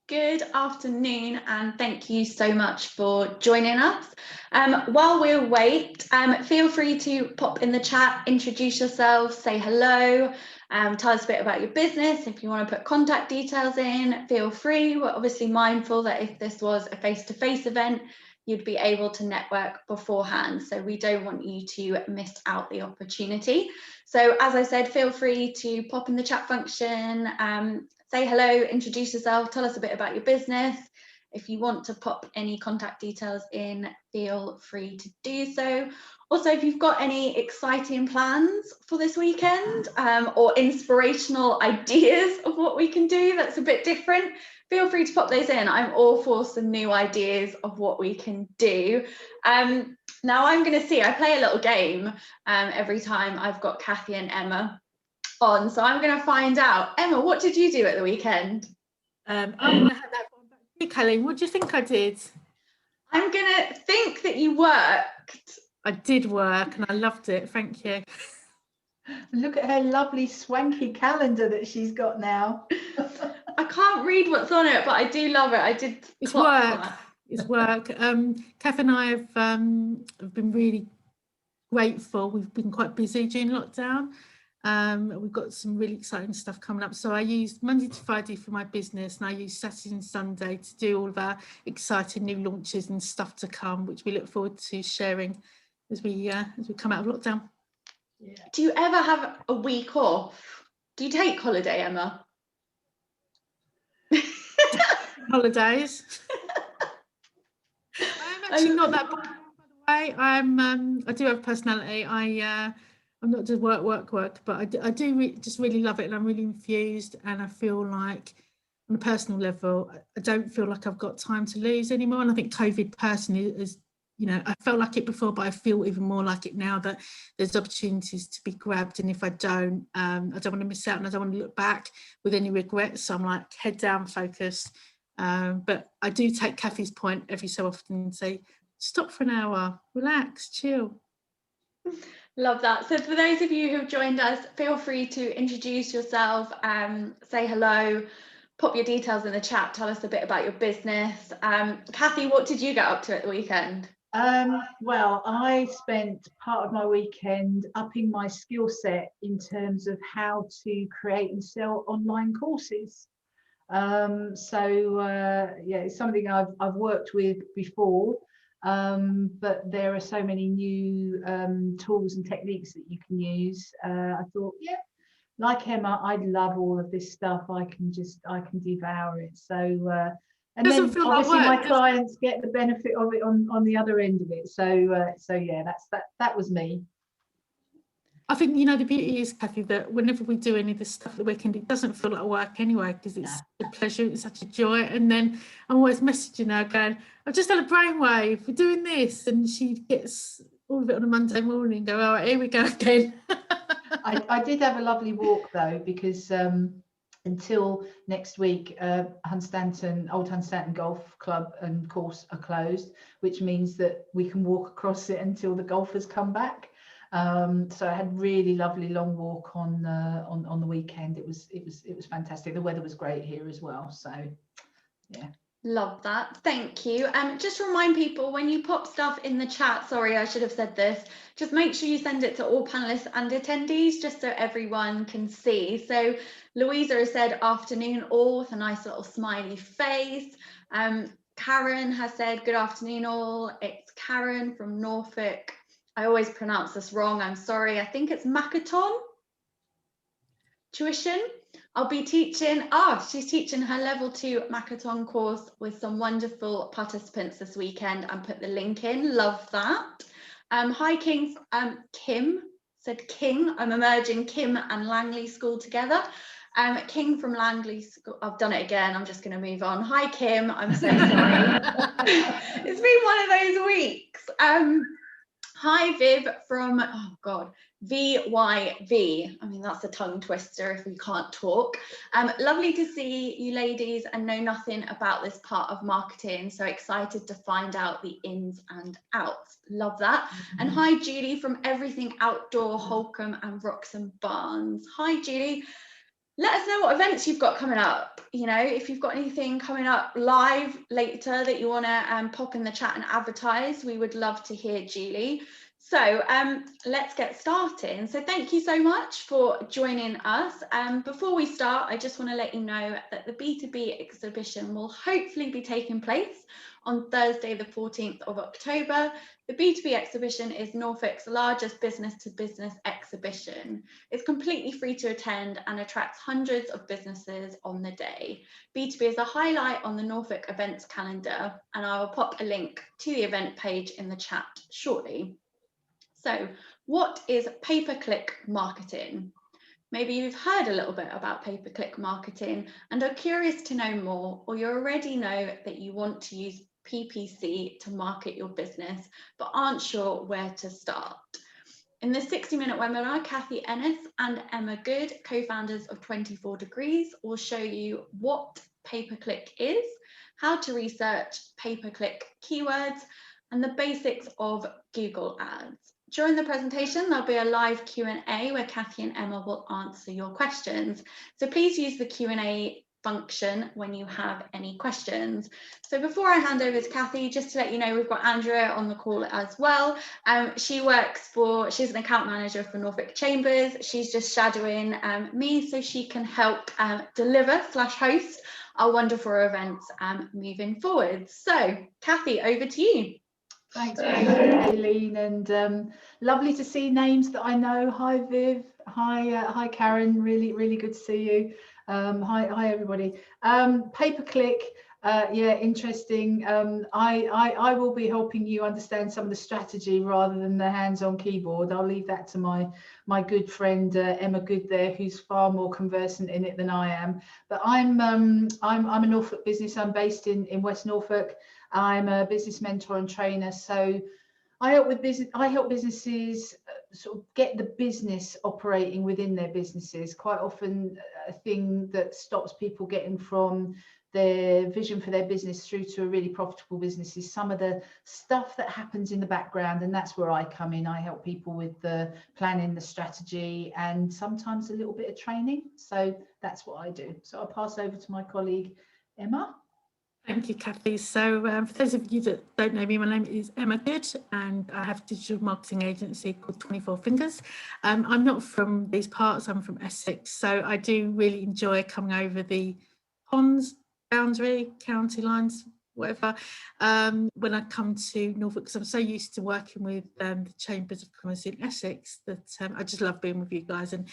Good afternoon, and thank you so much for joining us. While we wait, feel free to pop in the chat, introduce yourself, say hello, tell us a bit about your business. If you want to put contact details in, feel free. We're obviously mindful that if this was a face-to-face event, you'd be able to network beforehand. So we don't want you to miss out the opportunity. So as I said, feel free to pop in the chat function, say hello, introduce yourself, tell us a bit about your business. If you want to pop any contact details in, feel free to do so. Also, if you've got any exciting plans for this weekend or inspirational ideas of what we can do that's a bit different, feel free to pop those in. I'm all for some new ideas of what we can do. Now I'm going to see, I play a little game every time I've got Kathy and Emma on, so I'm going to find out. Emma, what did you do at the weekend? I'm going to have that one back to you, Colleen. What do you think I did? I'm going to think that you worked. I did work and I loved it. Thank you. Look at her lovely swanky calendar that she's got now. I can't read what's on it, but I do love it. I did. It's work. It's work. Kath and I have been really grateful. We've been quite busy during lockdown. We've got some really exciting stuff coming up. So I use Monday to Friday for my business, and I use Saturday and Sunday to do all of our exciting new launches and stuff to come, which we look forward to sharing as we come out of lockdown. Yeah. Do you ever have a week off? Do you take holiday, Emma? Holidays. I'm actually not that bad, by the way. I do have personality. I'm not just work, but I do just really love it, and I'm really infused, and I feel like on a personal level, I don't feel like I've got time to lose anymore. And I think COVID personally is, I felt like it before, but I feel even more like it now, that there's opportunities to be grabbed. And if I don't want to miss out, and I don't want to look back with any regrets. So I'm like head down focused. But I do take Kathy's point every so often and say, stop for an hour, relax, chill. Love that. So for those of you who've joined us, feel free to introduce yourself, say hello, pop your details in the chat, tell us a bit about your business. Kathy, what did you get up to at the weekend? Well, I spent part of my weekend upping my skill set in terms of how to create and sell online courses. It's something I've worked with before, but there are so many new tools and techniques that you can use. I thought, like Emma, I love all of this stuff. I can devour it. So and then obviously my clients get the benefit of it on the other end of it. So that was me. I think, the beauty is, Kathy, that whenever we do any of this stuff at the weekend, it doesn't feel like work anyway, because it's a pleasure, it's such a joy. And then I'm always messaging her going, I've just had a brainwave, we're doing this. And she gets all of it on a Monday morning and go, all right, here we go again. I did have a lovely walk though, because until next week, Old Hunstanton Golf Club and course are closed, which means that we can walk across it until the golfers come back. So I had a really lovely long walk on the weekend. It was fantastic. The weather was great here as well. So yeah. Love that. Thank you. Just remind people, when you pop stuff in the chat, sorry, I should have said this, just make sure you send it to all panelists and attendees, just so everyone can see. So Louisa has said afternoon all, with a nice little smiley face. Karen has said good afternoon all. It's Karen from Norfolk. I always pronounce this wrong, I'm sorry. I think it's Makaton tuition. I'll be teaching, she's teaching her level 2 Makaton course with some wonderful participants this weekend, and put the link in. Love that. Hi King, Kim said King. I'm merging Kim and Langley School together. King from Langley School. I've done it again. I'm just going to move on. Hi Kim, I'm so sorry. It's been one of those weeks. Hi Viv from, VYV. I mean, that's a tongue twister if we can't talk. Lovely to see you ladies and know nothing about this part of marketing. So excited to find out the ins and outs. Love that. Mm-hmm. And hi Julie from Everything Outdoor, Holcombe and Wroxham Barnes. Hi Julie. let us know what events you've got coming up. You know, if you've got anything coming up live later that you want to pop in the chat and advertise, we would love to hear, Julie. So let's get started. So thank you so much for joining us. Before we start, I just want to let you know that the B2B exhibition will hopefully be taking place on Thursday, the 14th of October. The B2B exhibition is Norfolk's largest business-to-business exhibition. It's completely free to attend and attracts hundreds of businesses on the day. B2B is a highlight on the Norfolk events calendar, and I will pop a link to the event page in the chat shortly. So, what is pay-per-click marketing? Maybe you've heard a little bit about pay-per-click marketing and are curious to know more, or you already know that you want to use PPC to market your business, but aren't sure where to start. In this 60-minute webinar, Kathy Ennis and Emma Good, co-founders of 24 Degrees, will show you what pay-per-click is, how to research pay-per-click keywords, and the basics of Google Ads. During the presentation, there'll be a live Q&A where Kathy and Emma will answer your questions. So please use the Q&A function when you have any questions. So before I hand over to Kathy, just to let you know, we've got Andrea on the call as well. She's an account manager for Norfolk Chambers. She's just shadowing me so she can help deliver/host our wonderful events moving forward. So Kathy, over to you. Thanks very much, Aileen, and lovely to see names that I know. Hi Viv, hi Karen, really good to see you. Hi everybody. Pay-per-click, yeah, interesting. I will be helping you understand some of the strategy rather than the hands-on keyboard. I'll leave that to my good friend Emma Good there, who's far more conversant in it than I am. But I'm a Norfolk business. I'm based in West Norfolk. I'm a business mentor and trainer, so I help businesses sort of get the business operating within their businesses. Quite often a thing that stops people getting from their vision for their business through to a really profitable business is some of the stuff that happens in the background, and that's where I come in. I help people with the planning, the strategy, and sometimes a little bit of training. So that's what I do. So I'll pass over to my colleague Emma. Thank you, Kathy. So for those of you that don't know me, my name is Emma Good and I have a digital marketing agency called 24 Fingers. I'm not from these parts, I'm from Essex. So I do really enjoy coming over the ponds, boundary, county lines, whatever, when I come to Norfolk, because I'm so used to working with the Chambers of Commerce in Essex that I just love being with you guys, and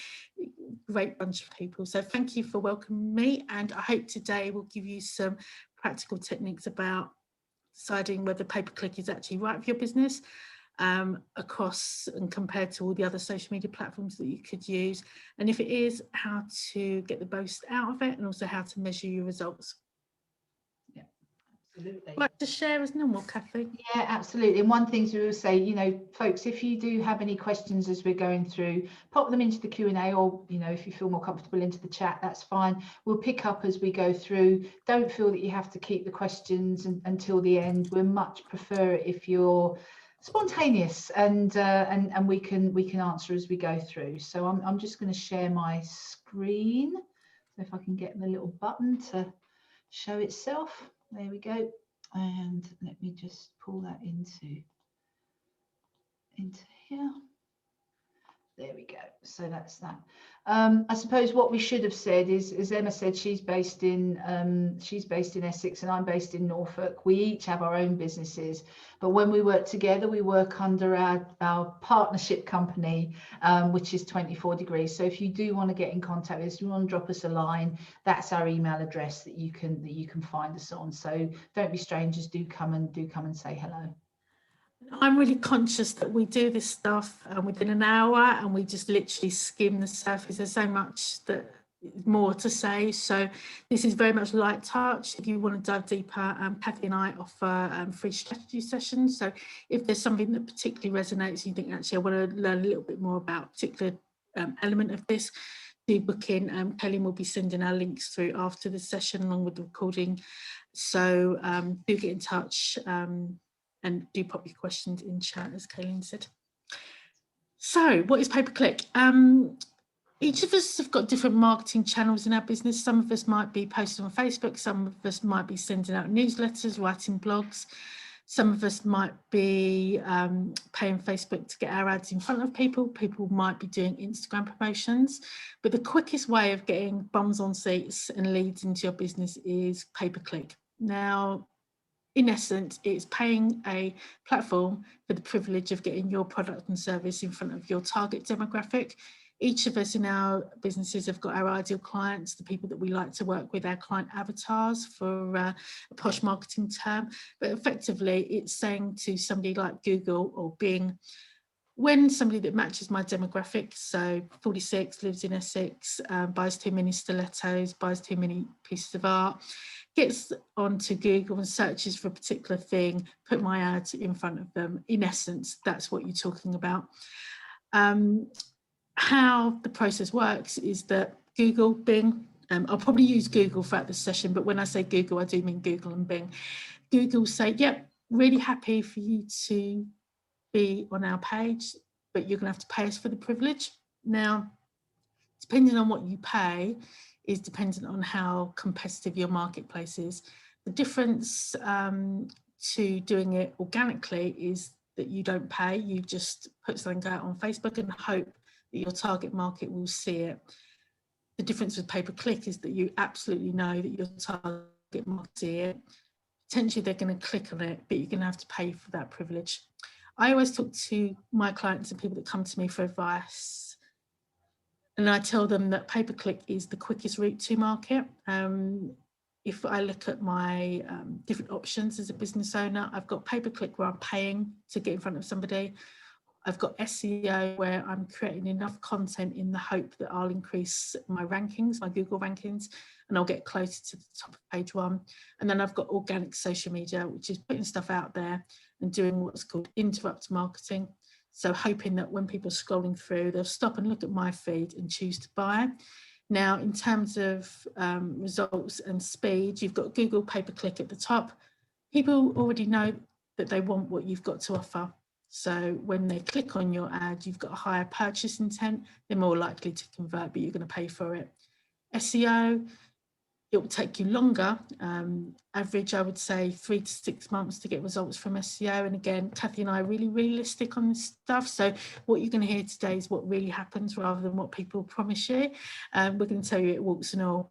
great bunch of people. So thank you for welcoming me, and I hope today will give you some practical techniques about deciding whether pay-per-click is actually right for your business across and compared to all the other social media platforms that you could use, and if it is, how to get the most out of it, and also how to measure your results. Yeah, absolutely. Like to share as normal, Kathy? Yeah, absolutely. And one thing we will say, you know, folks, if you do have any questions as we're going through, pop them into the Q&A, or, you know, if you feel more comfortable, into the chat, that's fine. We'll pick up as we go through. Don't feel that you have to keep the questions until the end. We much prefer it if you're spontaneous and we can answer as we go through. So I'm just going to share my screen. So if I can get the little button to show itself. There we go. And let me just pull that into here. There we go. So that's that. I suppose what we should have said is, as Emma said, she's based in Essex and I'm based in Norfolk. We each have our own businesses, but when we work together, we work under our partnership company, which is 24 Degrees. So if you do want to get in contact with us, you want to drop us a line, that's our email address that you can find us on. So don't be strangers. Do come and say hello. I'm really conscious that we do this stuff within an hour and we just literally skim the surface. There's so much that more to say. So this is very much light touch. If you want to dive deeper, Kathy and I offer free strategy sessions. So if there's something that particularly resonates, you think, actually, I want to learn a little bit more about a particular element of this, do book in. Kelly will be sending our links through after the session along with the recording. So do get in touch. And do pop your questions in chat, as Kayleen said. So what is pay-per-click? each of us have got different marketing channels in our business. Some of us might be posting on Facebook, some of us might be sending out newsletters, writing blogs. Some of us might be paying Facebook to get our ads in front of people. People might be doing Instagram promotions. But the quickest way of getting bums on seats and leads into your business is pay-per-click. Now, in essence, it's paying a platform for the privilege of getting your product and service in front of your target demographic. Each of us in our businesses have got our ideal clients, the people that we like to work with, our client avatars, for a posh marketing term. But effectively, it's saying to somebody like Google or Bing, when somebody that matches my demographic, so 46, lives in Essex, buys too many stilettos, buys too many pieces of art, gets onto Google and searches for a particular thing, put my ad in front of them. In essence, that's what you're talking about. How the process works is that Google, Bing, I'll probably use Google throughout this session, but when I say Google, I do mean Google and Bing. Google say, yep, really happy for you to be on our page, but you're going to have to pay us for the privilege. Now, depending on what you pay is dependent on how competitive your marketplace is. The difference to doing it organically is that you don't pay, you just put something out on Facebook and hope that your target market will see it. The difference with pay-per-click is that you absolutely know that your target market will see it. Potentially they're going to click on it, but you're going to have to pay for that privilege. I always talk to my clients and people that come to me for advice, and I tell them that pay-per-click is the quickest route to market. If I look at my different options as a business owner, I've got pay-per-click where I'm paying to get in front of somebody. I've got SEO where I'm creating enough content in the hope that I'll increase my rankings, my Google rankings, and I'll get closer to the top of page one. And then I've got organic social media, which is putting stuff out there and doing what's called interrupt marketing. So hoping that when people are scrolling through, they'll stop and look at my feed and choose to buy. Now, in terms of results and speed, you've got Google pay-per-click at the top. People already know that they want what you've got to offer. So when they click on your ad, you've got a higher purchase intent, they're more likely to convert, but you're going to pay for it. SEO, it will take you longer. Average, I would say 3 to 6 months to get results from SEO. And again, Kathy and I are really realistic on this stuff. So what you're going to hear today is what really happens rather than what people promise you. We're going to tell you it walks and all.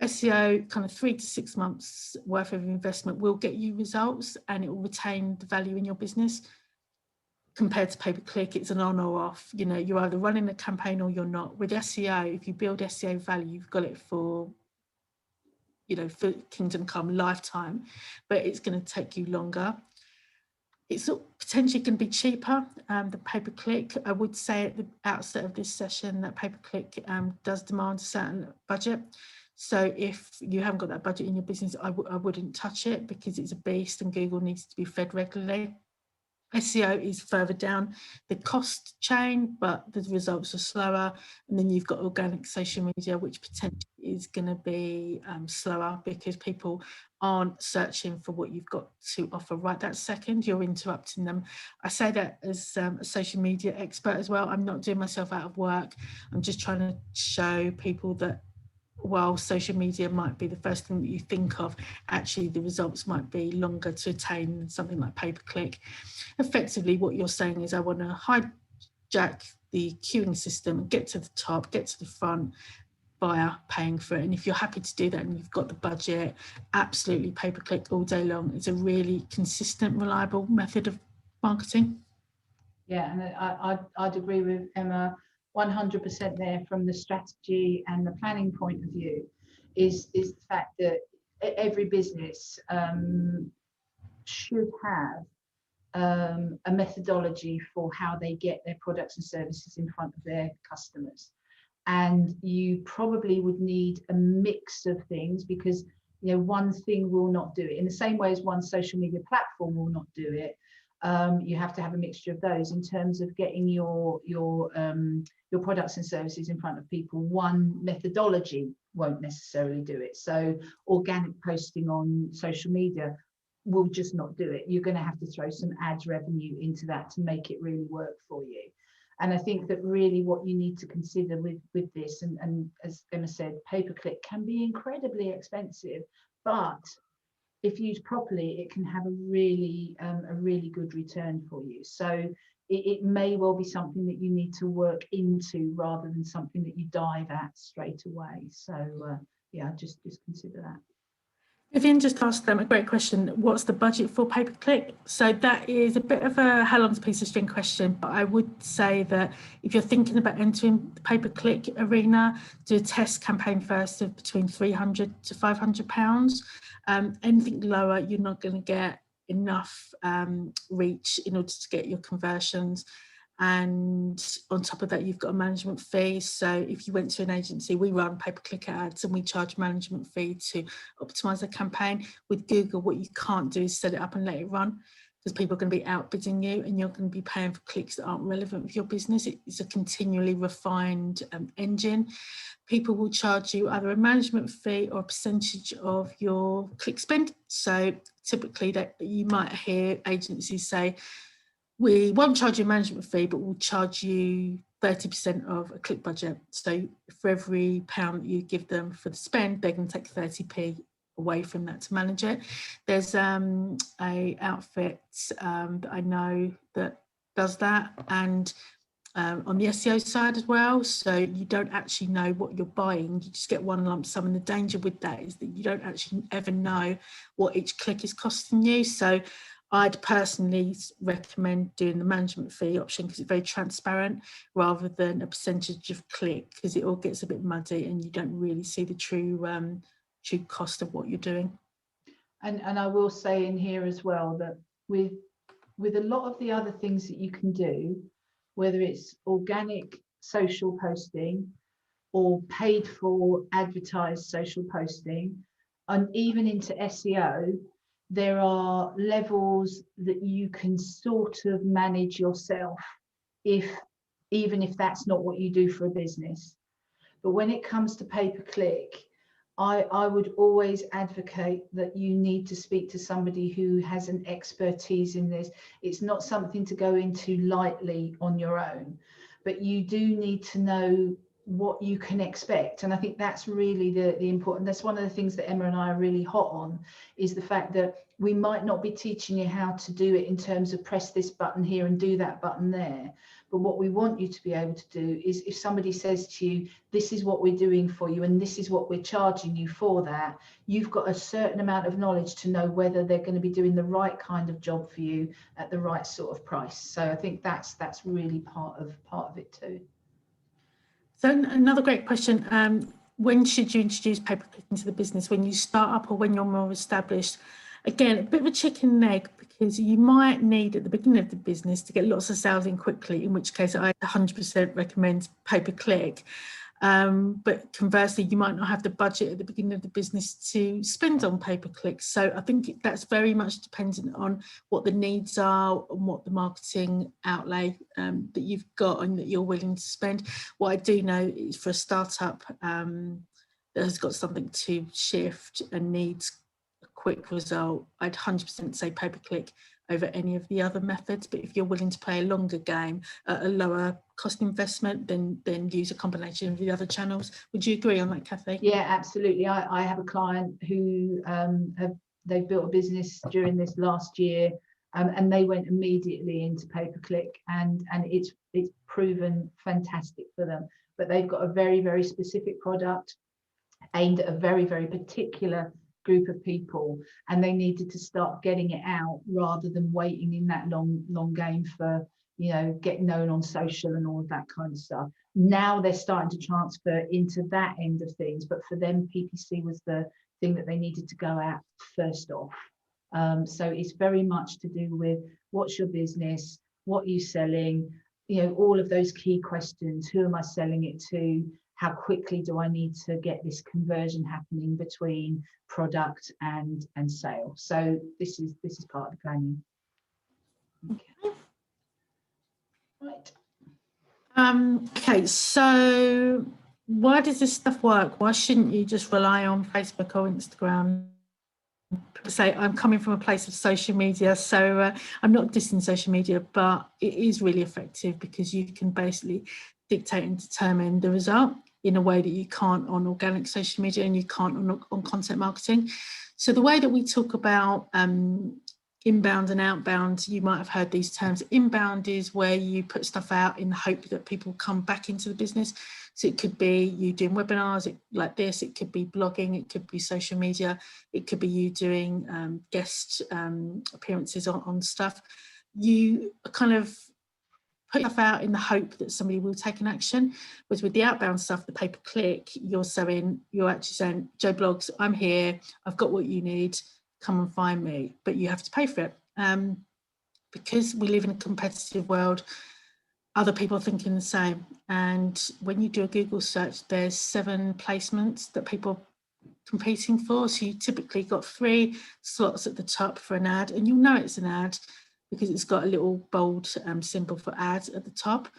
SEO, kind of 3 to 6 months worth of investment will get you results, and it will retain the value in your business. Compared to pay-per-click, it's an on or off. You know, you're either running a campaign or you're not. With SEO, if you build SEO value, you've got it for, you know, for kingdom come, lifetime, but it's going to take you longer. It's potentially going to be cheaper than pay-per-click. I would say at the outset of this session that pay-per-click does demand a certain budget. So if you haven't got that budget in your business, I wouldn't touch it, because it's a beast and Google needs to be fed regularly. SEO is further down the cost chain, but the results are slower. And then you've got organic social media, which potentially is going to be slower, because people aren't searching for what you've got to offer right that second. You're interrupting them. I say that as a social media expert as well. I'm not doing myself out of work. I'm just trying to show people that while social media might be the first thing that you think of, actually the results might be longer to attain than something like pay-per-click. Effectively, what you're saying is, I want to hijack the queuing system and get to the top, get to the front via paying for it. And if you're happy to do that and you've got the budget, absolutely pay-per-click all day long. It's a really consistent, reliable method of marketing. Yeah, and I'd agree with Emma 100% there. From the strategy and the planning point of view, is the fact that every business should have a methodology for how they get their products and services in front of their customers. And you probably would need a mix of things, because, you know, one thing will not do it. In the same way as one social media platform will not do it, you have to have a mixture of those in terms of getting your products and services in front of people. One methodology won't necessarily do it. So organic posting on social media will just not do it. You're going to have to throw some ads revenue into that to make it really work for you. And I think that really what you need to consider with this, and as Emma said, pay-per-click can be incredibly expensive, but if used properly, it can have a really good return for you. So it may well be something that you need to work into rather than something that you dive at straight away. So yeah, just consider that. Vivian just asked them a great question. What's the budget for pay-per-click? So that is a bit of a how long's a piece of string question, but I would say that if you're thinking about entering the pay-per-click arena, do a test campaign first of between £300 to £500. Anything lower, you're not going to get enough reach in order to get your conversions. And on top of that, you've got a management fee. So if you went to an agency, we run pay-per-click ads and we charge management fee to optimize a campaign. With Google, what you can't do is set it up and let it run, because people are going to be outbidding you and you're going to be paying for clicks that aren't relevant for your business. It's a continually refined engine. People will charge you either a management fee or a percentage of your click spend. So typically that you might hear agencies say, we won't charge you a management fee, but we'll charge you 30% of a click budget. So for every £1 that you give them for the spend, they're going to take 30p away from that to manage it. There's a outfit that I know that does that, and on the SEO side as well. So you don't actually know what you're buying. You just get one lump sum, and the danger with that is that you don't actually ever know what each click is costing you. So I'd personally recommend doing the management fee option because it's very transparent, rather than a percentage of click, because it all gets a bit muddy and you don't really see the true cost of what you're doing. And I will say in here as well that with a lot of the other things that you can do, whether it's organic social posting or paid for advertised social posting, and even into SEO, there are levels that you can sort of manage yourself, even if that's not what you do for a business. But when it comes to pay-per-click, I would always advocate that you need to speak to somebody who has an expertise in this. It's not something to go into lightly on your own, but you do need to know what you can expect. And I think that's really the important, that's one of the things that Emma and I are really hot on, is the fact that we might not be teaching you how to do it in terms of press this button here and do that button there. But what we want you to be able to do is, if somebody says to you, this is what we're doing for you and this is what we're charging you for that, you've got a certain amount of knowledge to know whether they're going to be doing the right kind of job for you at the right sort of price. So I think that's really part of it too. So another great question, when should you introduce pay-per-click into the business? When you start up or when you're more established? Again, a bit of a chicken and egg, because you might need at the beginning of the business to get lots of sales in quickly, in which case I 100% recommend pay-per-click. But conversely, you might not have the budget at the beginning of the business to spend on pay-per-click. So I think that's very much dependent on what the needs are and what the marketing outlay that you've got and that you're willing to spend. What I do know is, for a startup that has got something to shift and needs a quick result, I'd 100% say pay-per-click over any of the other methods. But if you're willing to play a longer game at a lower cost investment, then use a combination of the other channels. Would you agree on that, Kathy? Yeah, absolutely. I have a client who they've built a business during this last year, and they went immediately into pay-per-click, and it's proven fantastic for them. But they've got a very, very specific product aimed at a very, very particular group of people, and they needed to start getting it out rather than waiting in that long game for, you know, getting known on social and all of that kind of stuff. Now they're starting to transfer into that end of things, but for them, PPC was the thing that they needed to go at first off. So it's very much to do with what's your business, what are you selling, you know, all of those key questions. Who am I selling it to? How quickly do I need to get this conversion happening between product and sale? So this is part of the planning. Okay. Right. Okay, so why does this stuff work? Why shouldn't you just rely on Facebook or Instagram? say I'm coming from a place of social media, so I'm not dissing social media, but it is really effective because you can basically dictate and determine the result in a way that you can't on organic social media and you can't on content marketing. So the way that we talk about inbound and outbound, you might have heard these terms. Inbound is where you put stuff out in the hope that people come back into the business. So it could be you doing webinars like this, it could be blogging, it could be social media, it could be you doing guest appearances on stuff. You kind of put stuff out in the hope that somebody will take an action. Whereas with the outbound stuff, the pay-per-click, you're actually saying, Joe Blogs, I'm here, I've got what you need, come and find me, but you have to pay for it. Because we live in a competitive world, other people are thinking the same. And when you do a Google search, there's 7 placements that people are competing for. So you typically got 3 slots at the top for an ad, and you'll know it's an ad because it's got a little bold symbol for ad at the top.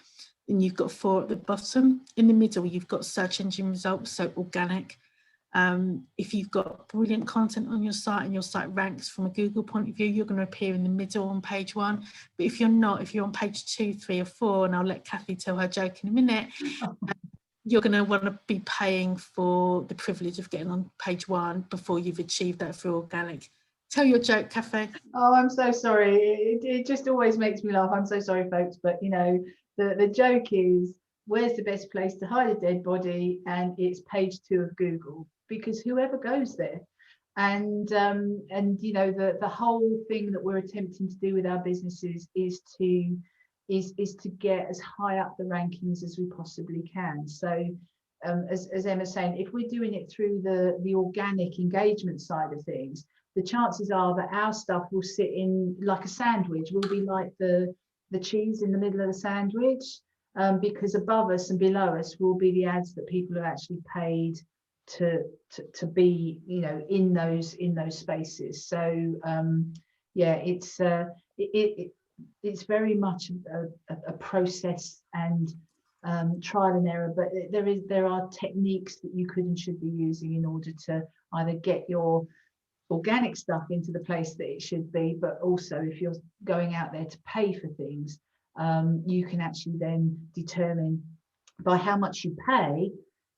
And you've got 4 at the bottom. In the middle, you've got search engine results, so organic. If you've got brilliant content on your site and your site ranks from a Google point of view, you're going to appear in the middle on page 1. But if you're not, if you're on page 2, 3 or 4, and I'll let Kathy tell her joke in a minute, you're going to want to be paying for the privilege of getting on page 1 before you've achieved that through organic. Tell your joke, Kathy. Oh, I'm so sorry. It just always makes me laugh. I'm so sorry, folks. But, you know, the joke is, where's the best place to hide a dead body? And it's page 2 of Google, because whoever goes there. And you know, the whole thing that we're attempting to do with our businesses is to get as high up the rankings as we possibly can. So as Emma's saying, if we're doing it through the organic engagement side of things, the chances are that our stuff will sit in like a sandwich. We'll be like the cheese in the middle of the sandwich, because above us and below us will be the ads that people have actually paid to be, you know, in those spaces. So yeah, it's very much a process and trial and error, but there are techniques that you could and should be using in order to either get your organic stuff into the place that it should be, but also if you're going out there to pay for things, you can actually then determine by how much you pay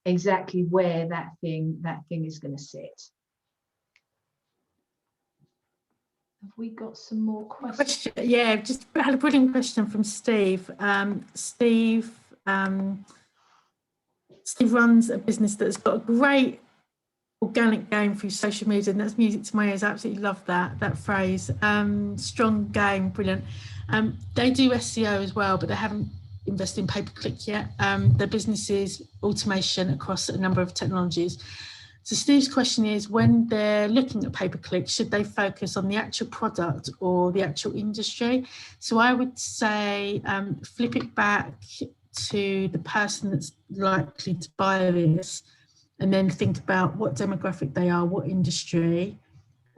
exactly where that thing is going to sit. Have we got some more questions? Yeah, just had a brilliant question from Steve. Steve runs a business that's got a great organic game through social media, and that's music to my ears. I absolutely love that phrase. Strong game, brilliant. They do SEO as well, but they haven't invested in pay-per-click yet. Their business is automation across a number of technologies. So Steve's question is, when they're looking at pay-per-click, should they focus on the actual product or the actual industry? So I would say flip it back to the person that's likely to buy this, and then think about what demographic they are, what industry,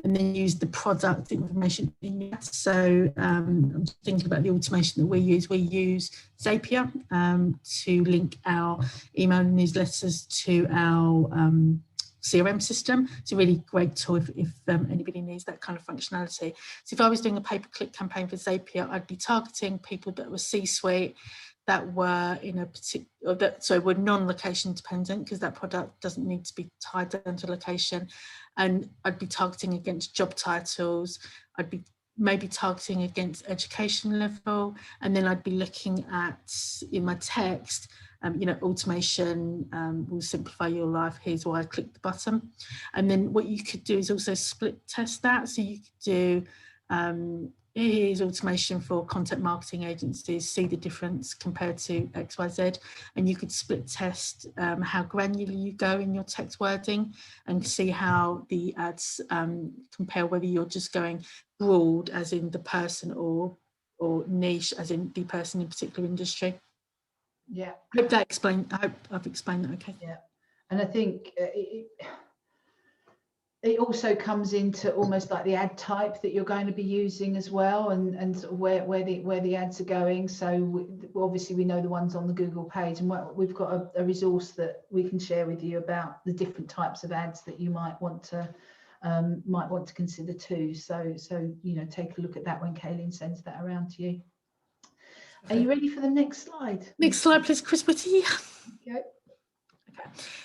and then use the product information in the ad. So I'm thinking about the automation that we use. We use Zapier to link our email newsletters to our CRM system. It's a really great tool if anybody needs that kind of functionality. So if I was doing a pay-per-click campaign for Zapier, I'd be targeting people that were C-suite, that were in a particular, were non-location dependent, because that product doesn't need to be tied down to location. And I'd be targeting against job titles. I'd be maybe targeting against education level, and then I'd be looking at, in my text, you know, automation will simplify your life. Here's why I click the button. And then what you could do is also split test that. So you could do here's automation for content marketing agencies, see the difference compared to XYZ, and you could split test how granular you go in your text wording and see how the ads compare, whether you're just going broad as in the person or niche as in the person in a particular industry. Yeah, I hope I've explained that okay. Yeah, and I think it also comes into almost like the ad type that you're going to be using as well, and sort of where the ads are going. So obviously we know the ones on the Google page, and we've got a resource that we can share with you about the different types of ads that you might want to might want to consider too. So you know, take a look at that when Kayleen sends that around to you. Are you ready for the next slide? Next slide, please, Chris Whitty. Okay.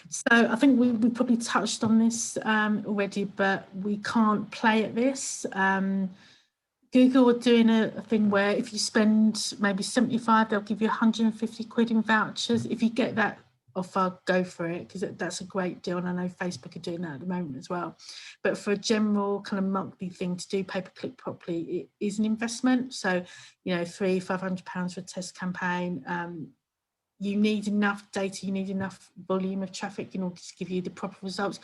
So I think we probably touched on this already, but we can't play at this. Google are doing a thing where if you spend maybe 75, they'll give you 150 quid in vouchers. If you get that offer, go for it, because that's a great deal. And I know Facebook are doing that at the moment as well. But for a general kind of monthly thing to do pay-per-click properly, it is an investment. So, you know, £300-500 for a test campaign. You need enough data, you need enough volume of traffic in order to give you the proper results.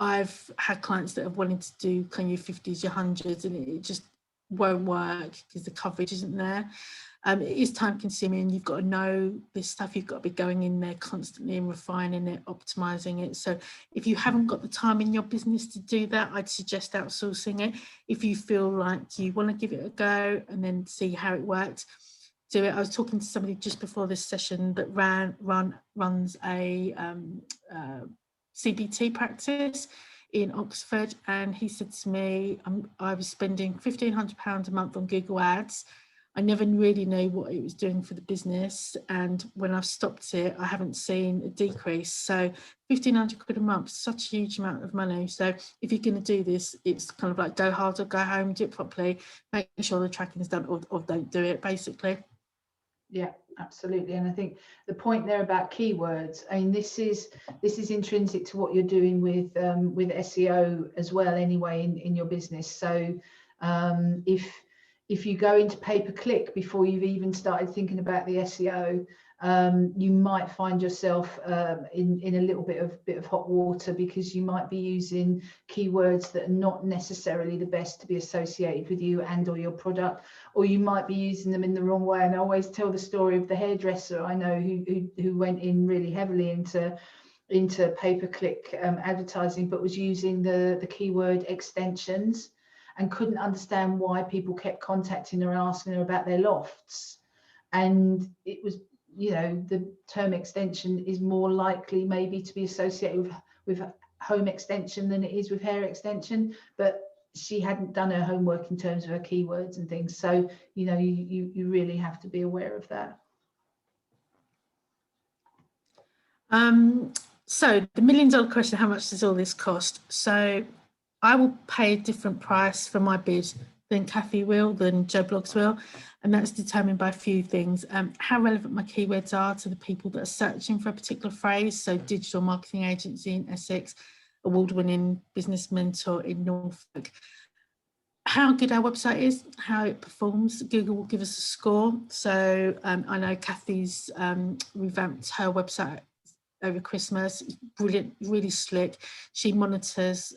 I've had clients that have wanted to do kind of your 50s, your 100s, and it just won't work because the coverage isn't there. It is time consuming. You've got to know this stuff. You've got to be going in there constantly and refining it, optimizing it. So if you haven't got the time in your business to do that, I'd suggest outsourcing it. If you feel like you want to give it a go and then see how it works, do it. I was talking to somebody just before this session that runs a CBT practice in Oxford, and he said to me, I was spending £1,500 a month on Google Ads. I never really knew what it was doing for the business, and when I've stopped it, I haven't seen a decrease. So 1,500 quid a month, such a huge amount of money. So if you're going to do this, it's kind of like go hard or go home, do it properly, make sure the tracking is done, or don't do it, basically. Yeah, absolutely. And I think the point there about keywords, I mean, this is intrinsic to what you're doing with SEO as well anyway in your business. So if you go into pay-per-click before you've even started thinking about the SEO, you might find yourself in a little bit of hot water, because you might be using keywords that are not necessarily the best to be associated with you and or your product, or you might be using them in the wrong way. And I always tell the story of the hairdresser I know who went in really heavily into pay-per-click advertising, but was using the keyword extensions and couldn't understand why people kept contacting her and asking her about their lofts. And it was, you know, the term extension is more likely maybe to be associated with home extension than it is with hair extension, but she hadn't done her homework in terms of her keywords and things. So, you know, you really have to be aware of that. So the $1 million question, how much does all this cost? So I will pay a different price for my bid than Kathy will, than Joe Bloggs will, and that's determined by a few things. How relevant my keywords are to the people that are searching for a particular phrase. So digital marketing agency in Essex, award-winning business mentor in Norfolk. How good our website is, how it performs. Google will give us a score. So I know Kathy's revamped her website over Christmas. Brilliant, really slick. She monitors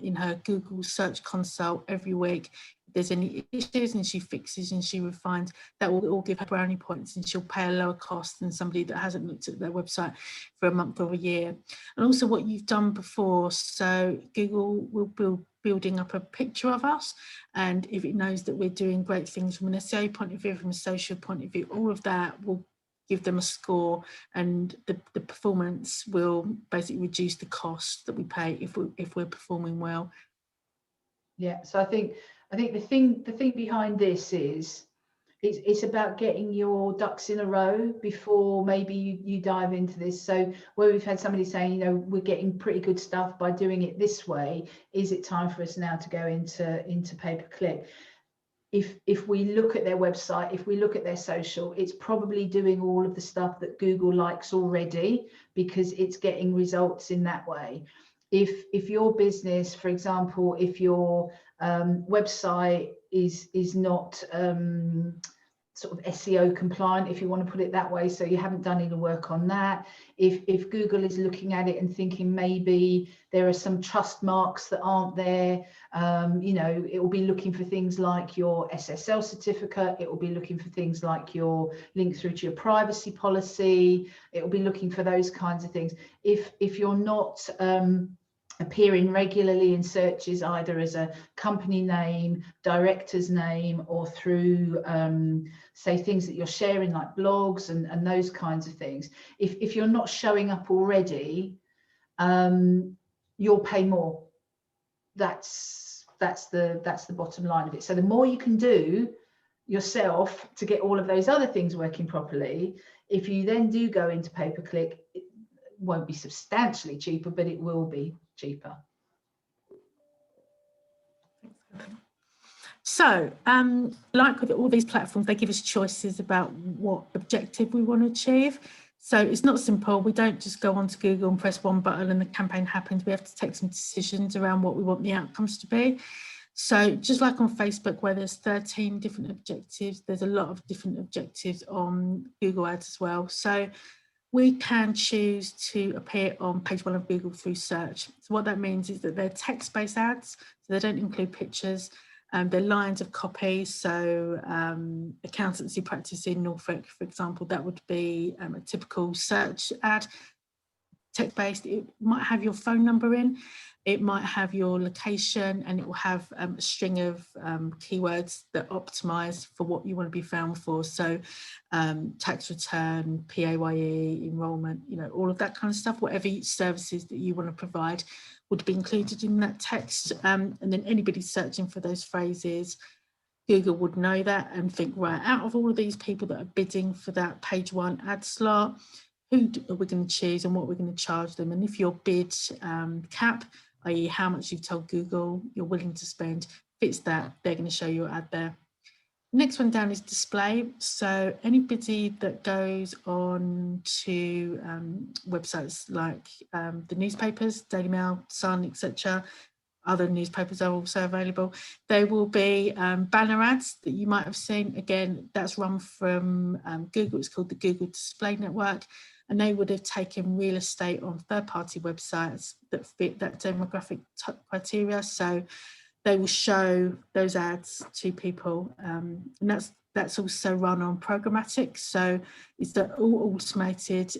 in her Google Search Console every week. If there's any issues, and she fixes and she refines, that will all give her brownie points, and she'll pay a lower cost than somebody that hasn't looked at their website for a month or a year. And also what you've done before. So Google will building up a picture of us, and if it knows that we're doing great things from an SEO point of view, from a social point of view, all of that will give them a score, and the performance will basically reduce the cost that we pay if we're performing well. Yeah, so I think the thing behind this is it's about getting your ducks in a row before maybe you dive into this. So where we've had somebody saying, you know, we're getting pretty good stuff by doing it this way, is it time for us now to go into pay-per-click? If we look at their website, if we look at their social, it's probably doing all of the stuff that Google likes already, because it's getting results in that way. If your business, for example, if your website is not sort of SEO compliant, if you want to put it that way, so you haven't done any work on that, if Google is looking at it and thinking maybe there are some trust marks that aren't there, you know, it will be looking for things like your SSL certificate, it will be looking for things like your link through to your privacy policy, it will be looking for those kinds of things. If you're not appearing regularly in searches, either as a company name, director's name, or through say things that you're sharing like blogs and those kinds of things, if you're not showing up already, you'll pay more. that's the bottom line of it. So the more you can do yourself to get all of those other things working properly, if you then do go into pay-per-click, it won't be substantially cheaper, but it will be cheaper. So, like with all these platforms, they give us choices about what objective we want to achieve. So it's not simple. We don't just go onto Google and press one button and the campaign happens. We have to take some decisions around what we want the outcomes to be. So just like on Facebook, where there's 13 different objectives, there's a lot of different objectives on Google Ads as well. So we can choose to appear on page 1 of Google through search. So what that means is that they're text-based ads, so they don't include pictures. They're lines of copy, so accountancy practice in Norfolk, for example, that would be a typical search ad, text-based. It might have your phone number in, it might have your location, and it will have a string of keywords that optimize for what you want to be found for. So tax return, PAYE, enrollment, you know, all of that kind of stuff, whatever services that you want to provide would be included in that text. And then anybody searching for those phrases, Google would know that and think, right, out of all of these people that are bidding for that page 1 ad slot, who are we going to choose and what we're going to charge them? And if your bid cap, i.e. how much you've told Google you're willing to spend, fits that, they're going to show your ad there. Next one down is display. So anybody that goes on to websites like the newspapers, Daily Mail, Sun, etc., other newspapers are also available. There will be banner ads that you might have seen. Again, that's run from Google. It's called the Google Display Network. And they would have taken real estate on third-party websites that fit that demographic criteria. So they will show those ads to people, and that's also run on programmatic. So it's all automated.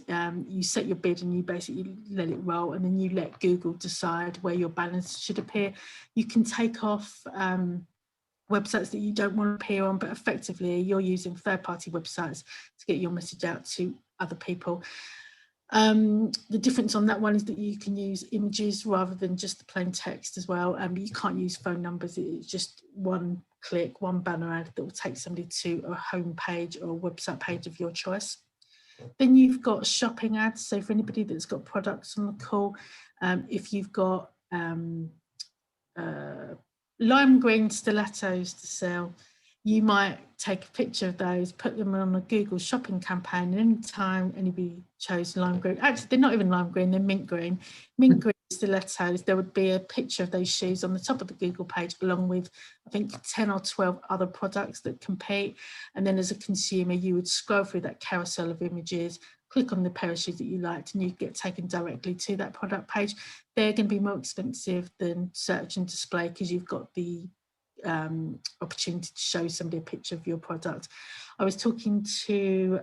You set your bid and you basically let it roll, and then you let Google decide where your banners should appear. You can take off websites that you don't want to appear on, but effectively you're using third-party websites to get your message out to other people. The difference on that one is that you can use images rather than just the plain text as well. You can't use phone numbers. It's just one click, one banner ad that will take somebody to a home page or a website page of your choice. Then you've got shopping ads. So for anybody that's got products on the call, if you've got lime green stilettos to sell, you might take a picture of those, put them on a Google shopping campaign, and anytime anybody chose lime green, actually they're not even lime green, they're mint green stilettos, there would be a picture of those shoes on the top of the Google page, along with I think 10 or 12 other products that compete. And then as a consumer, you would scroll through that carousel of images, click on the pair of shoes that you liked, and you get taken directly to that product page. They're going to be more expensive than search and display because you've got the opportunity to show somebody a picture of your product. I was talking to,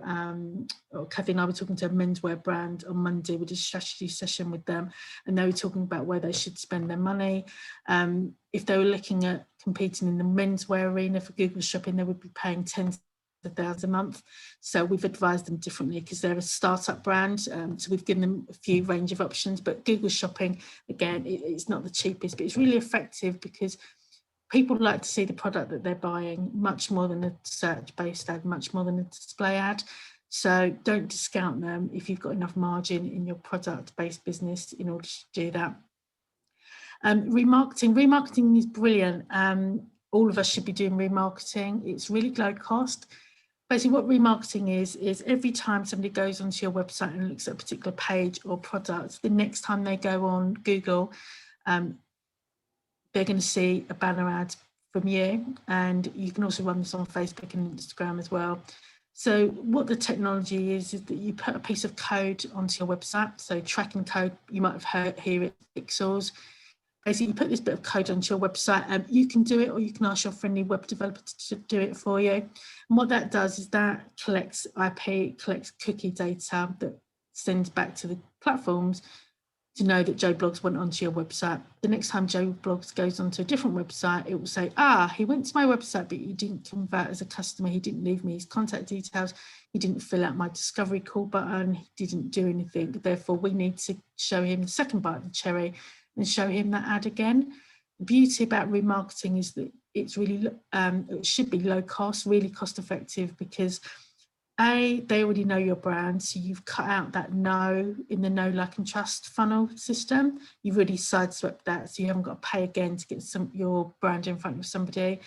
Kathy and I were talking to a menswear brand on Monday. We did a strategy session with them, and they were talking about where they should spend their money. If they were looking at competing in the menswear arena for Google Shopping, they would be paying tens of thousands a month. So we've advised them differently because they're a startup brand. So we've given them a few range of options, but Google Shopping, again, it's not the cheapest, but it's really effective because people like to see the product that they're buying much more than a search-based ad, much more than a display ad. So don't discount them if you've got enough margin in your product-based business in order to do that. Remarketing is brilliant. All of us should be doing remarketing. It's really low cost. Basically what remarketing is every time somebody goes onto your website and looks at a particular page or product, the next time they go on Google, they're going to see a banner ad from you, and you can also run this on Facebook and Instagram as well. So what the technology is that you put a piece of code onto your website. So tracking code, you might have heard here at Pixels. Basically, you put this bit of code onto your website, and you can do it, or you can ask your friendly web developer to do it for you. And what that does is that collects IP, collects cookie data that sends back to the platforms to know that Joe Bloggs went onto your website. The next time Joe Bloggs goes onto a different website, it will say, he went to my website, but he didn't convert as a customer. He didn't leave me his contact details. He didn't fill out my discovery call button. He didn't do anything. Therefore, we need to show him the second bite of the cherry and show him that ad again. The beauty about remarketing is that it's really, it should be low cost, really cost effective, because they already know your brand, so you've cut out that know in the know, like and trust funnel system. You've really sideswept that, so you haven't got to pay again to get your brand in front of somebody.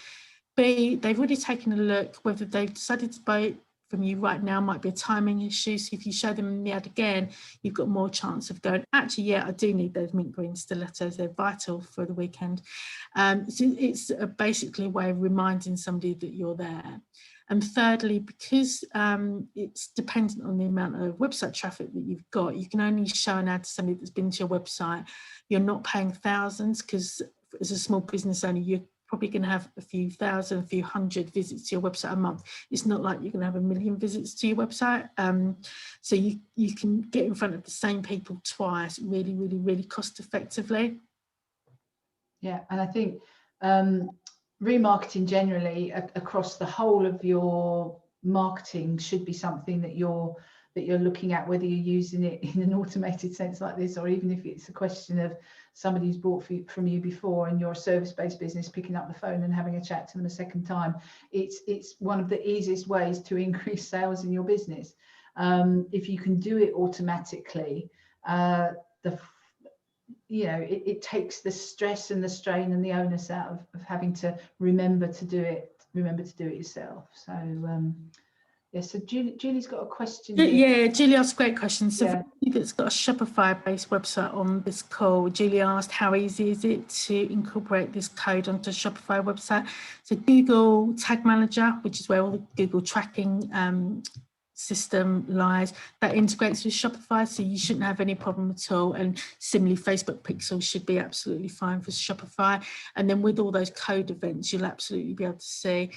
B, they've already taken a look. Whether they've decided to buy it from you right now might be a timing issue, so if you show them the ad again, you've got more chance of going, actually, yeah, I do need those mint green stilettos, they're vital for the weekend. So it's basically a way of reminding somebody that you're there. And thirdly, because it's dependent on the amount of website traffic that you've got, you can only show an ad to somebody that's been to your website. You're not paying thousands, because as a small business owner, you're probably going to have a few thousand, a few hundred visits to your website a month. It's not like you're going to have 1 million visits to your website. So you can get in front of the same people twice, really, really, really cost effectively. Yeah, and I think remarketing generally across the whole of your marketing should be something that you're looking at, whether you're using it in an automated sense like this, or even if it's a question of somebody who's bought from you before and you're a service-based business, picking up the phone and having a chat to them a second time. It's one of the easiest ways to increase sales in your business. If you can do it automatically, it takes the stress and the strain and the onus out of having to remember to do it yourself. So so Julie's got a question here. Yeah, Julie asked a great question. So for anybody that's got a Shopify-based website on this call, Julie asked, how easy is it to incorporate this code onto a Shopify website? So Google Tag Manager, which is where all the Google tracking system lies, that integrates with Shopify, so you shouldn't have any problem at all. And similarly, Facebook Pixel should be absolutely fine for Shopify. And then with all those code events, you'll absolutely be able to see.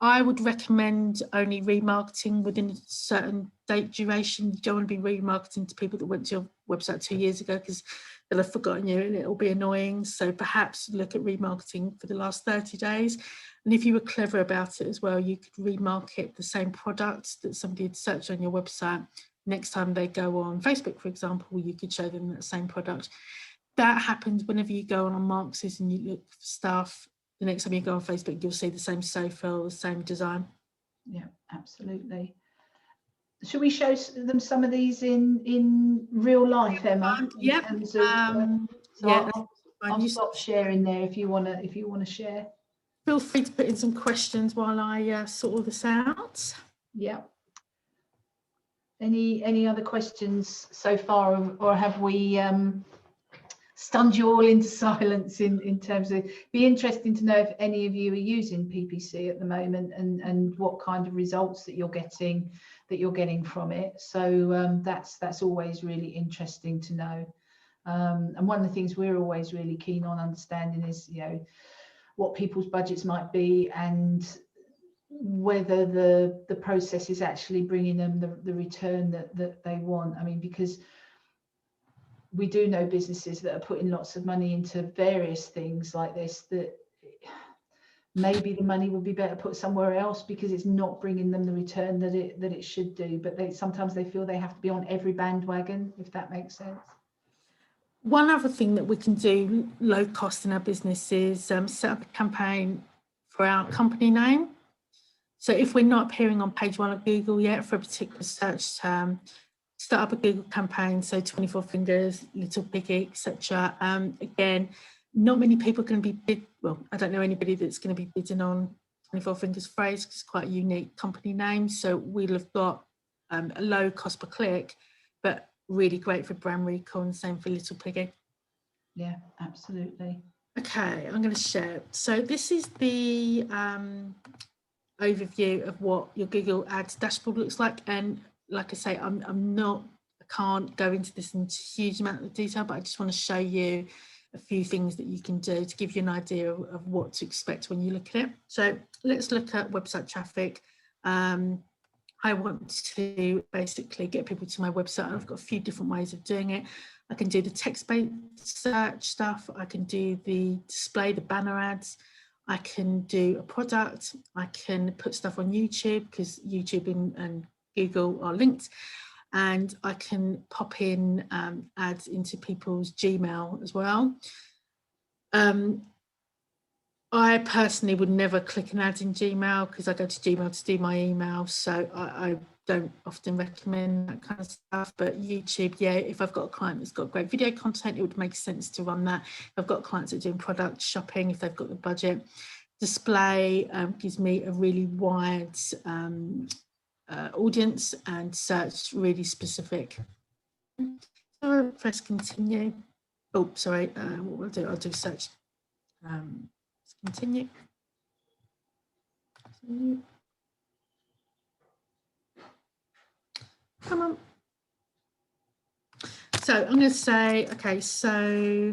I would recommend only remarketing within a certain date duration. You don't want to be remarketing to people that went to your website 2 years ago, because they'll have forgotten you and it'll be annoying. So perhaps look at remarketing for the last 30 days. And if you were clever about it as well, you could remarket the same product that somebody had searched on your website. Next time they go on Facebook, for example, you could show them that same product. That happens whenever you go on Marx's and you look for stuff. The next time you go on Facebook, you'll see the same sofa or the same design. Yeah, absolutely. Should we show them some of these in real life, Emma? Yeah. I'll stop sharing there if you want to share. Feel free to put in some questions while I sort all this out. Yeah. Any other questions so far, or have we stunned you all into silence in terms of, be interesting to know if any of you are using PPC at the moment and what kind of results that you're getting from it. So that's always really interesting to know. And one of the things we're always really keen on understanding is, what people's budgets might be and whether the process is actually bringing them the return that they want. I mean, because we do know businesses that are putting lots of money into various things like this, that maybe the money would be better put somewhere else because it's not bringing them the return that it should do. But sometimes they feel they have to be on every bandwagon, if that makes sense. One other thing that we can do low cost in our business is set up a campaign for our company name. So if we're not appearing on page 1 of Google yet for a particular search term, start up a Google campaign, so 24 Fingers, Little Piggy, etc. Again, not many people are going to be I don't know anybody that's going to be bidding on 24 Fingers phrase, because it's quite a unique company name. So we'll have got a low cost per click, but really great for brand recall, and same for Little Piggy. Yeah, absolutely. Okay, I'm going to share. So this is the overview of what your Google Ads dashboard looks like. And like I say, I can't go into this in a huge amount of detail, but I just want to show you a few things that you can do to give you an idea of what to expect when you look at it. So let's look at website traffic. I want to basically get people to my website. I've got a few different ways of doing it. I can do the text-based search stuff. I can do the display, the banner ads. I can do a product. I can put stuff on YouTube, because YouTube and Google are linked. And I can pop in ads into people's Gmail as well. I personally would never click an ad in Gmail because I go to Gmail to do my email, so I don't often recommend that kind of stuff. But YouTube, yeah, if I've got a client that's got great video content, it would make sense to run that. If I've got clients that are doing product shopping, if they've got the budget. Display gives me a really wide audience, and search really specific. So press continue. Oh, sorry, what we'll do, I'll do search. Continue. Come on. So I'm going to say, okay, so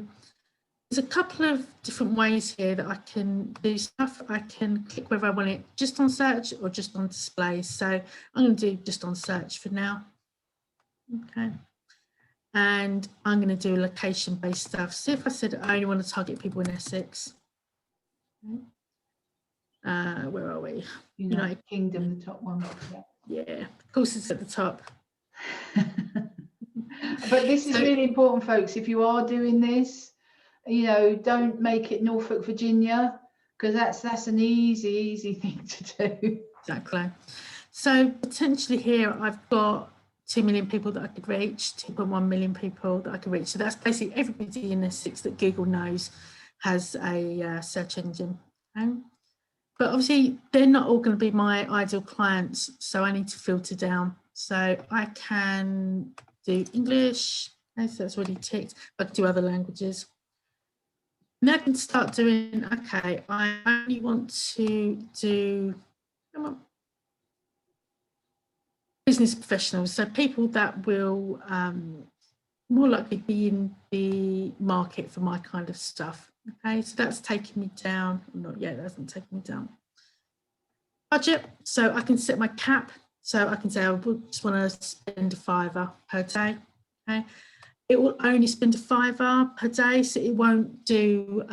there's a couple of different ways here that I can do stuff. I can click whether I want it just on search or just on display. So I'm going to do just on search for now. Okay. And I'm going to do location-based stuff. So if I said I only want to target people in Essex. Where are we? United Kingdom, the top one. Yeah, of course it's at the top. But this is really important, folks. If you are doing this, don't make it Norfolk, Virginia, because that's an easy thing to do. Exactly. So potentially here I've got 2 million people that I could reach, 2.1 million people that I could reach. So that's basically everybody in Essex that Google knows has a search engine. Okay? But obviously they're not all going to be my ideal clients, so I need to filter down. So I can do English, okay, so that's already ticked. I can do other languages. Now I can start doing, okay, I only want to do, come on, business professionals, so people that will more likely be in the market for my kind of stuff. Okay, so that's taking me down. Not yet, that hasn't taken me down. Budget, so I can set my cap. So I can say I just want to spend £5 per day. Okay, it will only spend £5 per day, so it won't do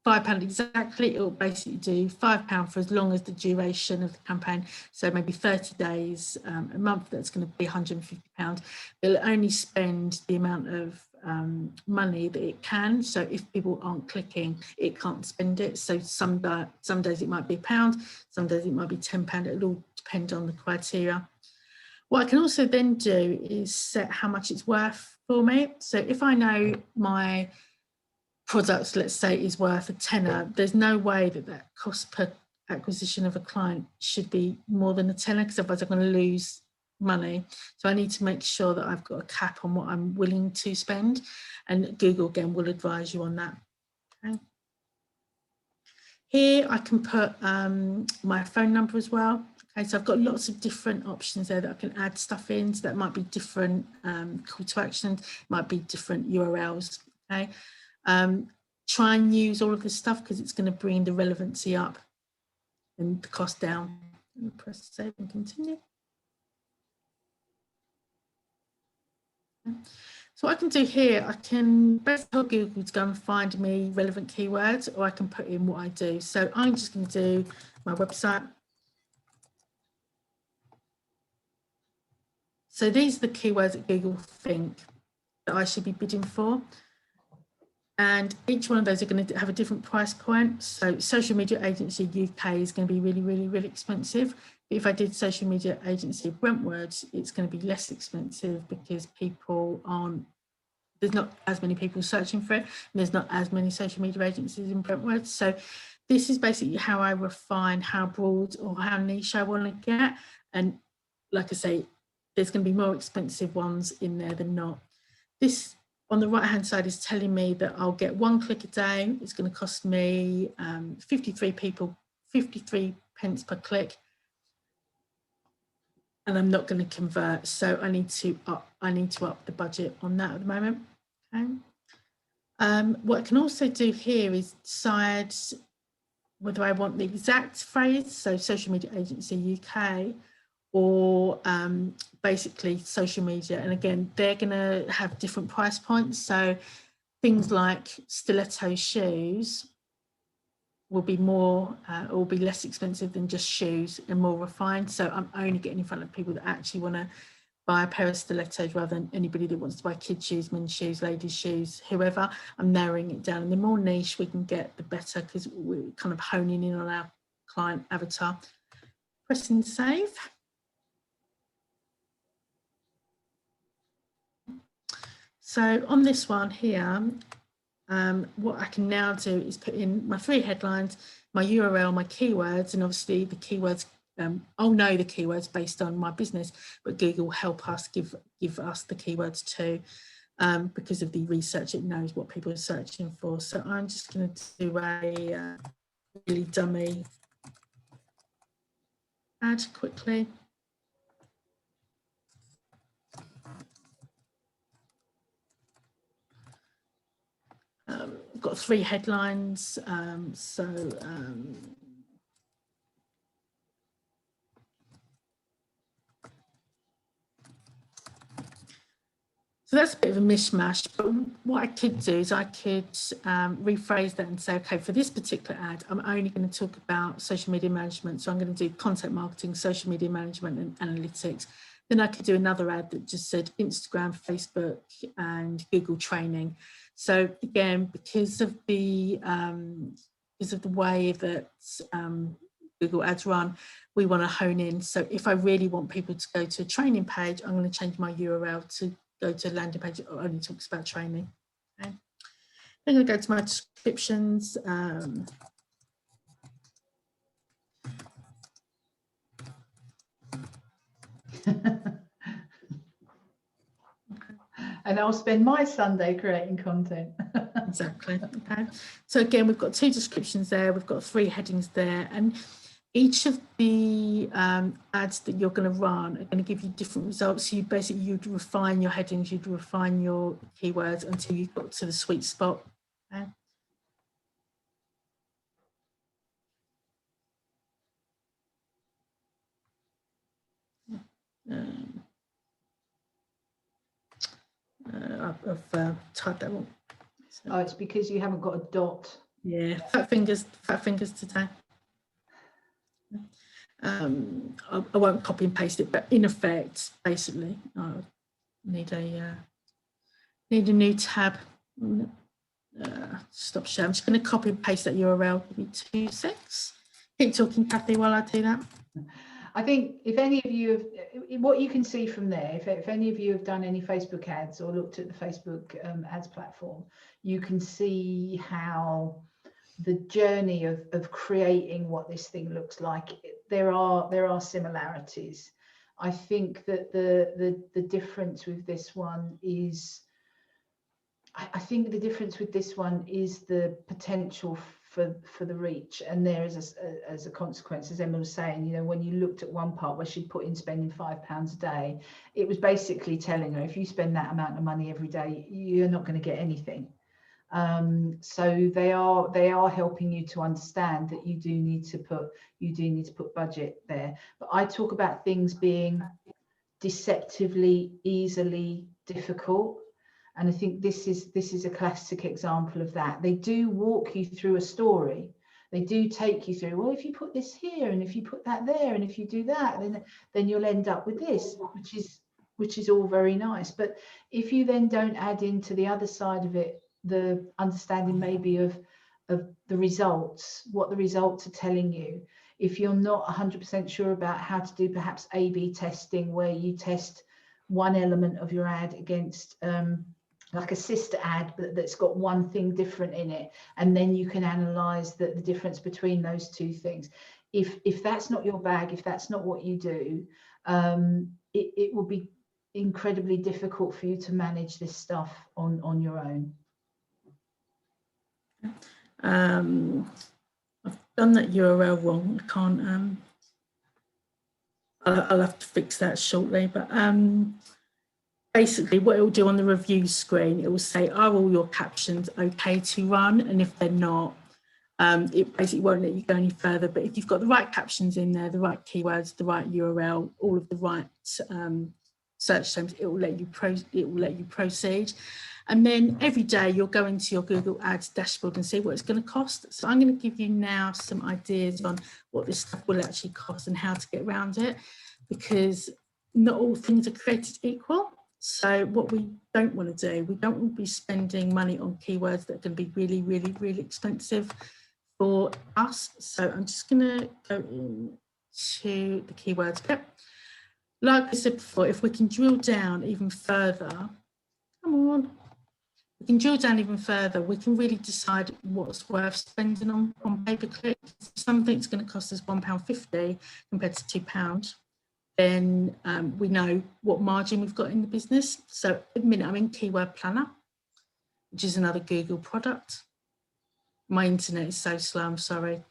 £5 exactly. It will basically do £5 for as long as the duration of the campaign. So maybe 30 days, a month, that's going to be £150. It'll only spend the amount of money that it can. So if people aren't clicking, it can't spend it. So some days it might be £1, some days it might be £10. It'll all depend on the criteria. What I can also then do is set how much it's worth for me. So if I know my products, let's say, is worth a tenner, there's no way that that cost per acquisition of a client should be more than a tenner, because otherwise I'm going to lose money. So I need to make sure that I've got a cap on what I'm willing to spend, and Google again will advise you on that. Okay. Here I can put my phone number as well. Okay, so I've got lots of different options there that I can add stuff in. So that might be different call to action, might be different URLs. Okay. Try and use all of this stuff because it's going to bring the relevancy up and the cost down. And press save and continue. So what I can do here, I can basically tell Google to go and find me relevant keywords, or I can put in what I do. So I'm just going to do my website. So these are the keywords that Google think that I should be bidding for. And each one of those are going to have a different price point. So social media agency UK is going to be really, really, really expensive. But if I did social media agency Brentwood, it's going to be less expensive because there's not as many people searching for it, and there's not as many social media agencies in Brentwood. So this is basically how I refine how broad or how niche I want to get. And like I say, there's going to be more expensive ones in there than not. This on the right hand side is telling me that I'll get 1 click a day. It's going to cost me 53 pence per click, and I'm not going to convert. So I need to up the budget on that at the moment. Okay. What I can also do here is decide whether I want the exact phrase, so social media agency UK, or basically social media. And again, they're going to have different price points. So things like stiletto shoes will be more or will be less expensive than just shoes and more refined. So I'm only getting in front of people that actually want to buy a pair of stilettos rather than anybody that wants to buy kids' shoes, men's shoes, ladies' shoes, whoever. I'm narrowing it down. And the more niche we can get, the better, because we're kind of honing in on our client avatar. Pressing save. So on this one here, what I can now do is put in my 3 headlines, my URL, my keywords, and obviously the keywords. I'll know the keywords based on my business, but Google will help us give us the keywords too, because of the research. It knows what people are searching for. So I'm just going to do a really dummy ad quickly. I've got 3 headlines, so that's a bit of a mishmash, but what I could do is I could rephrase that and say, okay, for this particular ad, I'm only going to talk about social media management. So I'm going to do content marketing, social media management and analytics. Then I could do another ad that just said Instagram, Facebook and Google training. So again, because of the way that Google ads run, we want to hone in. So if I really want people to go to a training page, I'm going to change my URL to go to a landing page that only talks about training. Okay. I'm going to go to my descriptions. And I'll spend my Sunday creating content. Exactly. Okay. So again, we've got 2 descriptions there. We've got 3 headings there, and each of the ads that you're going to run are going to give you different results. So you'd refine your headings, you'd refine your keywords until you got to the sweet spot. Okay. I've typed that wrong. So, Oh, it's because you haven't got a dot. Yeah, fat fingers today. I won't copy and paste it, but in effect, basically, I need a new tab. Stop share. I'm just going to copy and paste that URL. Give me 2 seconds. Keep talking, Kathy, while I do that. I think if any of you have, what you can see from there, if any of you have done any Facebook ads or looked at the Facebook ads platform, you can see how the journey of creating what this thing looks like, there are similarities. I think that the difference with this one is, I think the difference with this one is the potential for the reach, and there is as a consequence, as Emma was saying, you know, when you looked at one part where she'd put in spending £5 a day, it was basically telling her if you spend that amount of money every day, you're not going to get anything. So they are helping you to understand that you do need to put budget there. But I talk about things being deceptively easily difficult. And I think this is a classic example of that. They do walk you through a story. They do take you through, well, if you put this here and if you put that there and if you do that, then you'll end up with this, which is all very nice. But if you then don't add into the other side of it, the understanding maybe of the results, what the results are telling you, if you're not 100% sure about how to do perhaps A/B testing, where you test one element of your ad against like a sister ad, but that's got one thing different in it, and then you can analyze the difference between those 2 things. If that's not your bag, if that's not what you do, it will be incredibly difficult for you to manage this stuff on your own. I've done that URL wrong. I can't. I'll have to fix that shortly. But basically, what it will do on the review screen, it will say, "Are all your captions okay to run?" And if they're not, it basically won't let you go any further. But if you've got the right captions in there, the right keywords, the right URL, all of the right search terms, it will let you proceed. And then every day you'll go into your Google Ads dashboard and see what it's going to cost. So I'm going to give you now some ideas on what this stuff will actually cost and how to get around it, because not all things are created equal. So what we don't want to do, we don't want to be spending money on keywords that are going to be really, really, really expensive for us. So I'm just going to go into the keywords bit. Like I said before, if we can drill down even further, come on, we can drill down even further, we can really decide what's worth spending on pay-per-click. If something's going to cost us £1.50 compared to £2, then we know what margin we've got in the business. So at the minute I'm in Keyword Planner, which is another Google product. My internet is so slow, I'm sorry.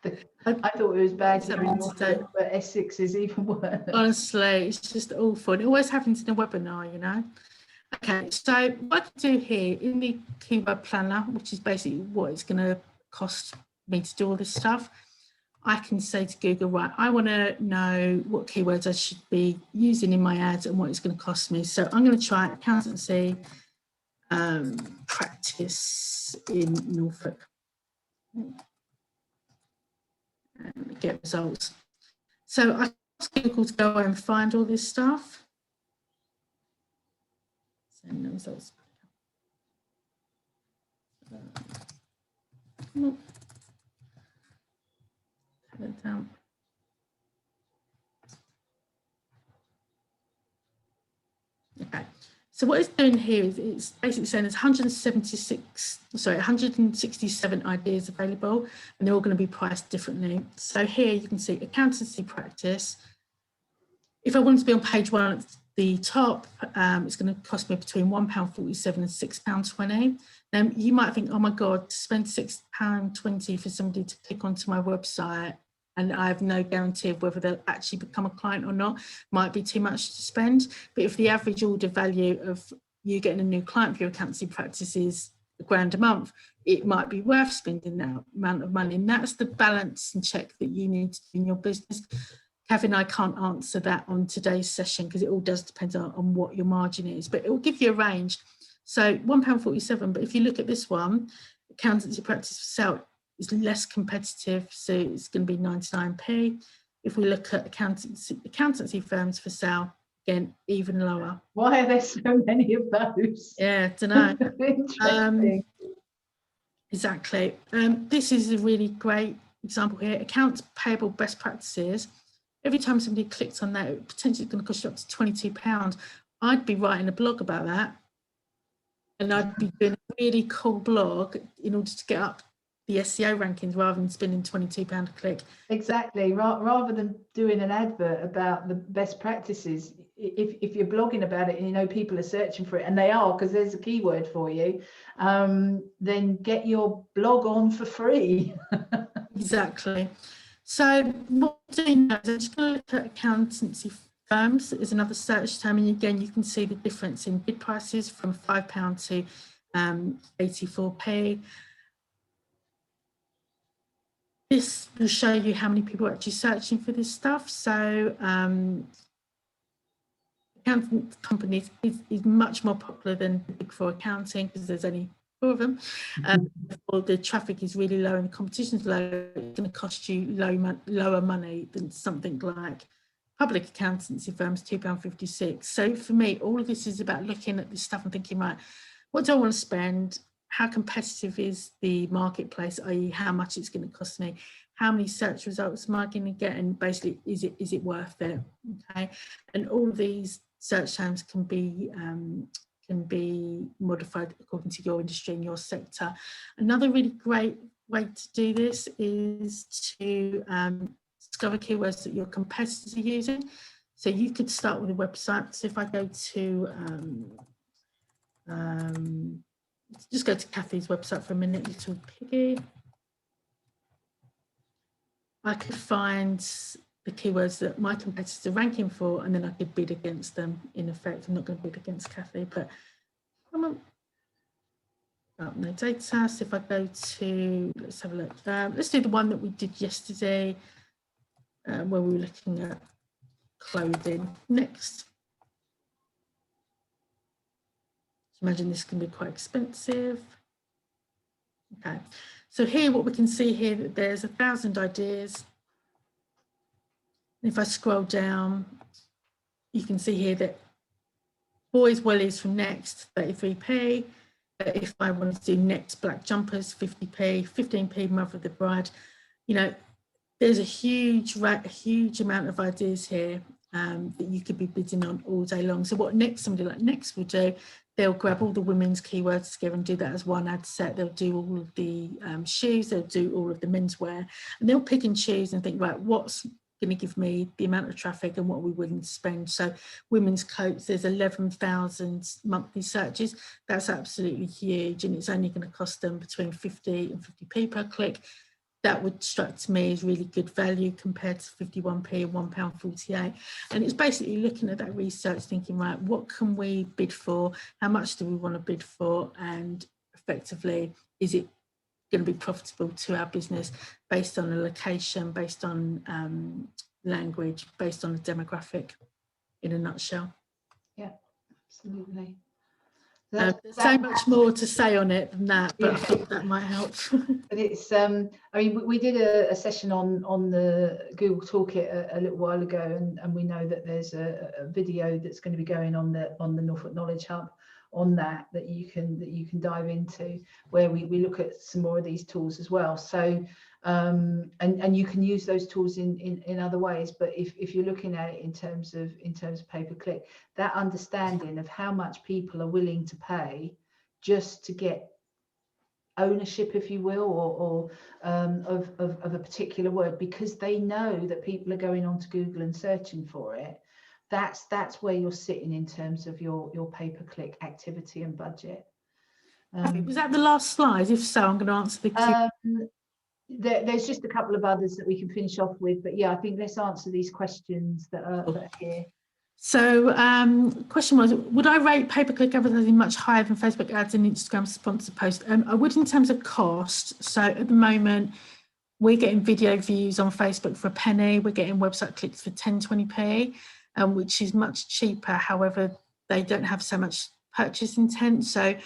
I thought it was bad here in Norfolk, but Essex is even worse. Honestly, it's just awful. And it always happens in a webinar, you know. Okay, so what I can do here in the Keyword Planner, which is basically what it's going to cost me to do all this stuff, I can say to Google, right, I want to know what keywords I should be using in my ads and what it's going to cost me. So I'm going to try accountancy practice in Norfolk and get results. So I ask Google to go and find all this stuff. Send the results. Down. Okay, so what it's doing here is it's basically saying there's 167 ideas available, and they're all going to be priced differently. So here you can see accountancy practice. If I wanted to be on page 1 at the top, it's going to cost me between £1.47 and £6.20. Now you might think, oh my God, to spend £6.20 for somebody to click onto my website, and I have no guarantee of whether they'll actually become a client or not, might be too much to spend. But if the average order value of you getting a new client for your accountancy practice is £1,000 a month, it might be worth spending that amount of money. And that's the balance and check that you need to do in your business. Kath and I can't answer that on today's session because it all does depend on what your margin is, but it will give you a range. So £1.47, but if you look at this one, accountancy practice for sale is less competitive, so it's going to be 99p. If we look at accountancy firms for sale, again, even lower. Why are there so many of those? Yeah, I don't know. Interesting. Exactly. This is a really great example here. Accounts payable best practices. Every time somebody clicks on that, it potentially going to cost you up to £22. I'd be writing a blog about that, and I'd be doing a really cool blog in order to get up the SEO rankings rather than spending £22 a click. Exactly. Rather than doing an advert about the best practices, if you're blogging about it and you know people are searching for it, and they are because there's a keyword for you, then get your blog on for free. Exactly. So what we're doing now is I'm just going to look at accountancy firms is another search term, and again you can see the difference in bid prices from £5 to 84p. This will show you how many people are actually searching for this stuff. So accountant companies is much more popular than the Big Four accounting because there's only 4 of them. Or the traffic is really low and the competition's low. It's going to cost you lower money than something like public accountancy firms, £2.56. So for me, all of this is about looking at this stuff and thinking, right, what do I want to spend? How competitive is the marketplace, i.e. how much it's going to cost me? How many search results am I going to get? And basically, is it worth it? Okay, and all of these search terms can be modified according to your industry and your sector. Another really great way to do this is to discover keywords that your competitors are using. So you could start with a website. So if I go to just go to Kathy's website for a minute, Little Piggy. I could find the keywords that my competitors are ranking for, and then I could bid against them. In effect, I'm not going to bid against Kathy, but come on. Oh, no data. So if I go to, let's have a look. Let's do the one that we did yesterday, where we were looking at clothing. Next. Imagine this can be quite expensive. Okay, so here what we can see here that there's 1,000 ideas. If I scroll down, you can see here that boys wellies from Next 33p. But if I wanted to do Next black jumpers 50p, 15p mother of the bride, you know, there's a huge amount of ideas here that you could be bidding on all day long. So what somebody like Next will do, they'll grab all the women's keywords together and do that as one ad set. They'll do all of the shoes, they'll do all of the menswear, and they'll pick and choose and think, right, what's going to give me the amount of traffic and what are we willing to spend. So women's coats, there's 11,000 monthly searches. That's absolutely huge, and it's only going to cost them between 50 and 50p per click. That would strike me as really good value compared to 51p and £1.48. And it's basically looking at that research, thinking, right, what can we bid for? How much do we want to bid for? And effectively, is it going to be profitable to our business based on a location, based on language, based on a demographic, in a nutshell? Yeah, absolutely. There's so much more to say on it than that, but yeah. I thought that might help. But it's, I mean, we did a session on the Google Toolkit a little while ago, and we know that there's a video that's going to be going on the Norfolk Knowledge Hub on that you can dive into, where we look at some more of these tools as well. So and you can use those tools in other ways, but if you're looking at it in terms of pay-per-click, that understanding of how much people are willing to pay just to get ownership, if you will, or of a particular word, because they know that people are going on to Google and searching for it. That's where you're sitting in terms of your pay-per-click activity and budget. Was that the last slide? If so, I'm going to answer the Q. There's just a couple of others that we can finish off with, but yeah, I think let's answer these questions that are here. So question was, would I rate pay-per-click advertising much higher than Facebook ads and Instagram sponsored posts? I would in terms of cost. So at the moment, we're getting video views on Facebook for a penny. We're getting website clicks for 10, 20p, which is much cheaper. However, they don't have so much purchase intent. So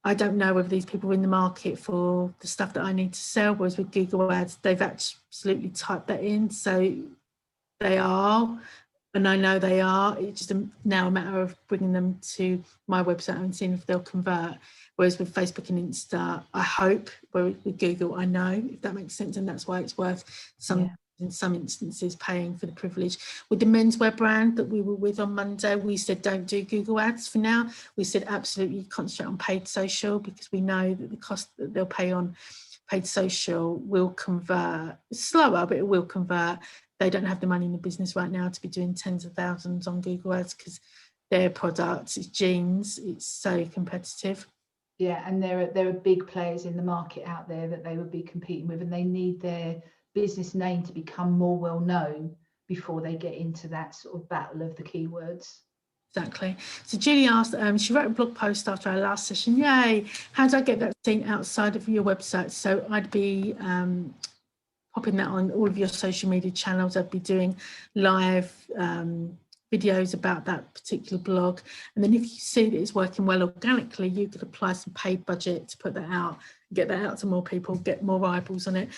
I don't know whether these people are in the market for the stuff that I need to sell, whereas with Google Ads, they've absolutely typed that in. So they are, and I know they are. It's just now a matter of bringing them to my website and seeing if they'll convert. Whereas with Facebook and Insta, I hope, whereas with Google, I know, if that makes sense, and that's why it's worth in some instances paying for the privilege. With the menswear brand that we were with on Monday, we said don't do Google Ads for now. We said absolutely concentrate on paid social, because we know that the cost that they'll pay on paid social will convert. It's slower, but it will convert. They don't have the money in the business right now to be doing tens of thousands on Google Ads, because their products, it's jeans, it's so competitive. Yeah, and there are big players in the market out there that they would be competing with, and they need their business name to become more well known before they get into that sort of battle of the keywords. Exactly. So Julie asked, she wrote a blog post after our last session. Yay! How do I get that seen outside of your website? So I'd be popping that on all of your social media channels. I'd be doing live videos about that particular blog, and then if you see that it's working well organically, you could apply some paid budget to put that out, get that out to more people, get more eyeballs on it.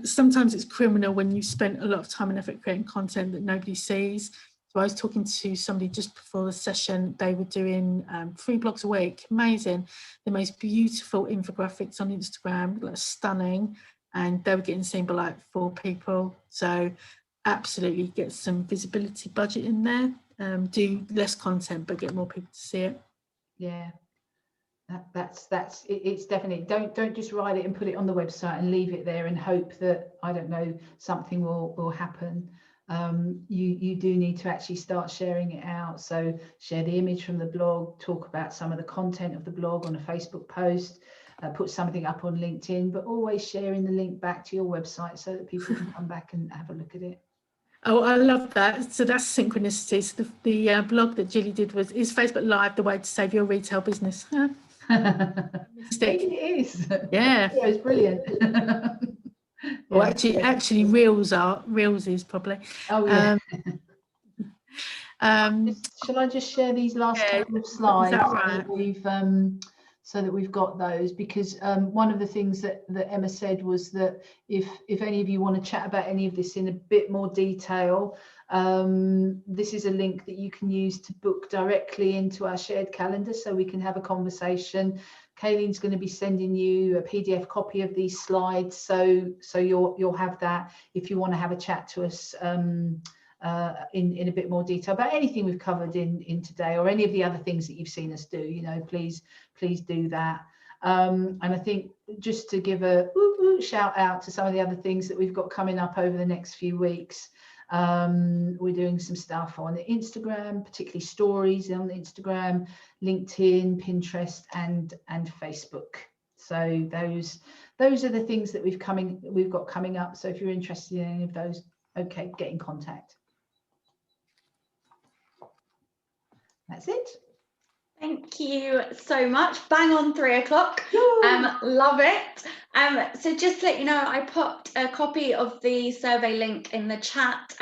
Sometimes it's criminal when you spent a lot of time and effort creating content that nobody sees. So I was talking to somebody just before the session. They were doing 3 blogs a week, amazing, the most beautiful infographics on Instagram, like stunning, and they were getting seen by like 4 people. So absolutely get some visibility budget in there, do less content but get more people to see it. Yeah, it's definitely, don't just write it and put it on the website and leave it there and hope that, I don't know, something will happen. You do need to actually start sharing it out. So share the image from the blog, talk about some of the content of the blog on a Facebook post, put something up on LinkedIn, but always sharing the link back to your website so that people can come back and have a look at it. Oh, I love that. So that's synchronicity. So the blog that Julie did was, is Facebook Live the way to save your retail business? Huh? It is. Yeah. Yeah, it's brilliant. Well, actually Reels is probably. Oh yeah. Shall I just share these last couple of slides? Is that right? We've so that we've got those, because one of the things that Emma said was that if any of you want to chat about any of this in a bit more detail, this is a link that you can use to book directly into our shared calendar so we can have a conversation. Kayleen's going to be sending you a PDF copy of these slides, so you'll have that if you want to have a chat to us in a bit more detail about anything we've covered in today, or any of the other things that you've seen us do. You know, please do that. And I think just to give a shout out to some of the other things that we've got coming up over the next few weeks. We're doing some stuff on Instagram, particularly stories on Instagram, LinkedIn, Pinterest, and Facebook. So those are the things that we've got coming up. So if you're interested in any of those, okay, get in contact. That's it. Thank you so much. Bang on 3 o'clock. Love it. So just to let you know, I popped a copy of the survey link in the chat.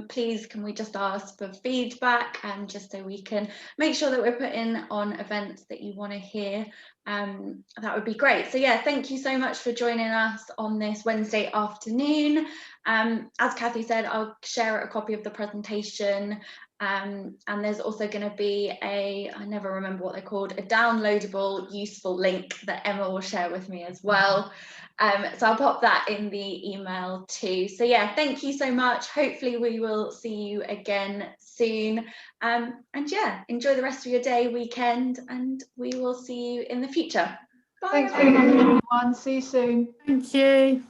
Please, can we just ask for feedback, just so we can make sure that we're putting on events that you want to hear. That would be great. So yeah, thank you so much for joining us on this Wednesday afternoon. As Kathy said, I'll share a copy of the presentation. And there's also going to be I never remember what they're called, a downloadable useful link that Emma will share with me as well. So I'll pop that in the email too. So yeah, thank you so much. Hopefully we will see you again soon. And yeah, enjoy the rest of your day, weekend, and we will see you in the future. Bye. Thanks very much, everyone. See you soon. Thank you.